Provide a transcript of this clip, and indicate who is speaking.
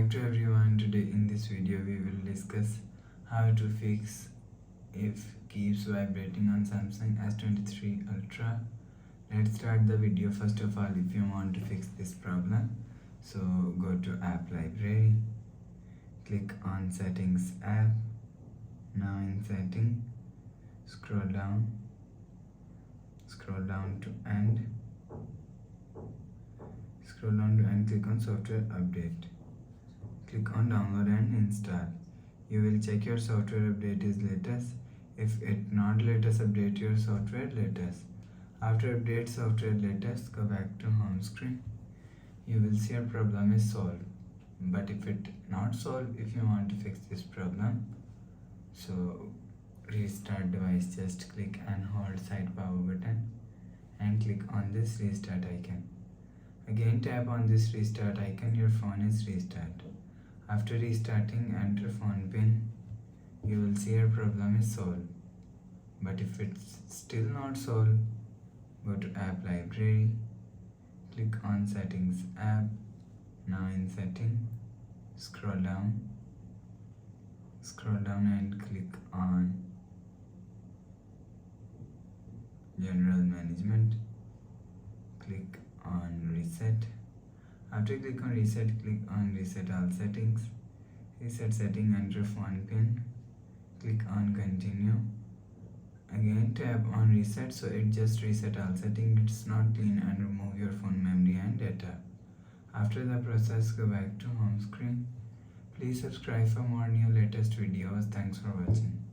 Speaker 1: Back to everyone. Today in this video we will discuss how to fix if keeps vibrating on Samsung S23 Ultra. Let's start the video. First of all, if you want to fix this problem, so go to app library, click on settings app. Now in setting, scroll down to end, click on software update. Click on download and install. You will check your software update is latest. If it not latest, update your software latest. After update software latest, go back to home screen. You will see your problem is solved. But if it not solved, if you want to fix this problem, so restart device, just click and hold side power button and click on this restart icon. Again tap on this restart icon, your phone is restart. After restarting, enter phone pin. You will see your problem is solved. But if it's still not solved, go to app library, click on settings app. Now in setting, scroll down and click on general management. Click on reset. After click on reset, click on reset all settings. Reset setting, enter phone pin. Click on continue. Again tap on reset, so it just reset all settings. It's not clean, and remove your phone memory and data. After the process, go back to home screen. Please subscribe for more new latest videos. Thanks for watching.